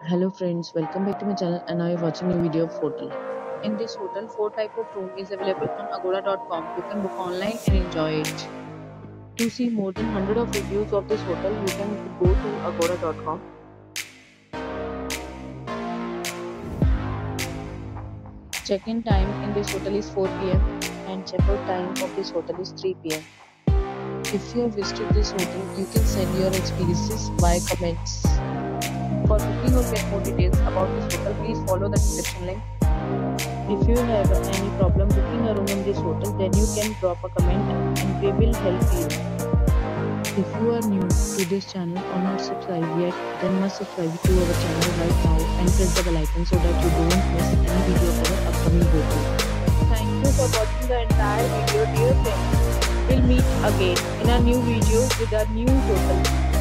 Hello friends, welcome back to my channel and now you're watching a video of hotel. In this hotel, 4 type of room is available on agoda.com. You can book online and enjoy it. To see more than 100 of reviews of this hotel, you can go to agoda.com. Check-in time in this hotel is 4 p.m. and check-out time of this hotel is 3 p.m. If you have visited this hotel, you can send your experiences via comments. For booking or get more details about this hotel, please follow the description link. If you have any problem booking a room in this hotel, then you can drop a comment and we will help you. If you are new to this channel or not subscribed yet, then must subscribe to our channel right now and press the bell icon so that you don't miss any video of our upcoming hotel. Thank you for watching the entire video, dear friends. We'll meet again in a new video with a new hotel.